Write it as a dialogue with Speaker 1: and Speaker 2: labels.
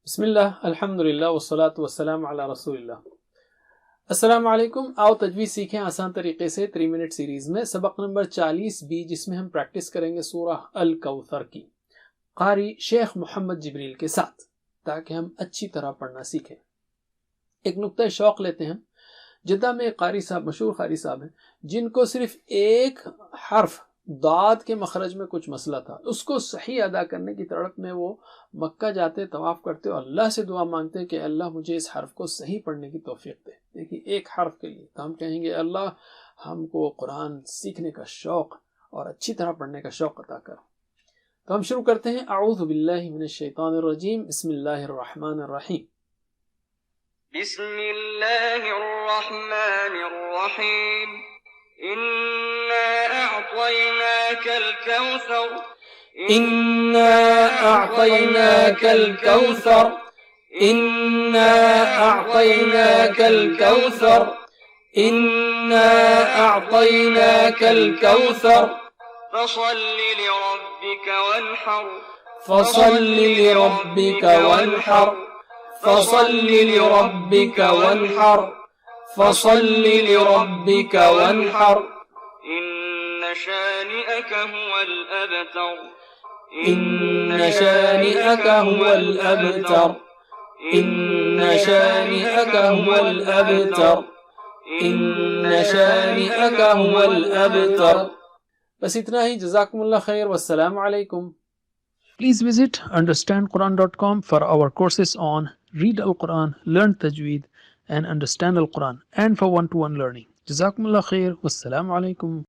Speaker 1: بسم اللہ الحمدللہ والصلاة والسلام علی رسول اللہ۔ السلام علیکم، آؤ تجوید سیکھیں آسان طریقے سے 3 منٹ سیریز میں سبق نمبر 40B، جس میں ہم پریکٹس کریں گے سورہ الکوثر کی قاری شیخ محمد جبریل کے ساتھ، تاکہ ہم اچھی طرح پڑھنا سیکھیں۔ ایک نقطہ شوق لیتے ہیں، جدہ میں ایک قاری صاحب، مشہور قاری صاحب ہیں، جن کو صرف ایک حرف داد کے مخرج میں کچھ مسئلہ تھا، اس کو صحیح ادا کرنے کی تڑپ میں وہ مکہ جاتے، طواف کرتے اور اللہ سے دعا مانگتے کہ اللہ مجھے اس حرف کو صحیح پڑھنے کی توفیق دے۔ دیکھیے ایک حرف کے لیے تو ہم کہیں گے اللہ ہم کو قرآن سیکھنے کا شوق اور اچھی طرح پڑھنے کا شوق عطا کر۔ تو ہم شروع کرتے ہیں۔ اعوذ باللہ من الشیطان الرجیم، بسم اللہ الرحمن الرحیم۔
Speaker 2: بسم اللہ الرحمن الرحیم۔ إنا أعطيناك الكوثر
Speaker 1: إنا أعطيناك الكوثر إنا أعطيناك الكوثر إنا أعطيناك الكوثر
Speaker 2: فصل لربك وانحر
Speaker 1: فصل لربك وانحر فصل لربك وانحر فصل لربك وانحر
Speaker 2: إن شانئك هو الأبتر
Speaker 1: إن شانئك هو الأبتر إن شانئك هو الأبتر إن شانئك هو الأبتر۔ بس اتنا ہی، جزاکم اللہ خیر، والسلام علیکم۔ Please visit understandquran.com for our courses on Read Al-Quran, Learn Tajweed and Understand Al-Quran, and for one-to-one learning. Jazakumullah khair. Wassalamu alaikum.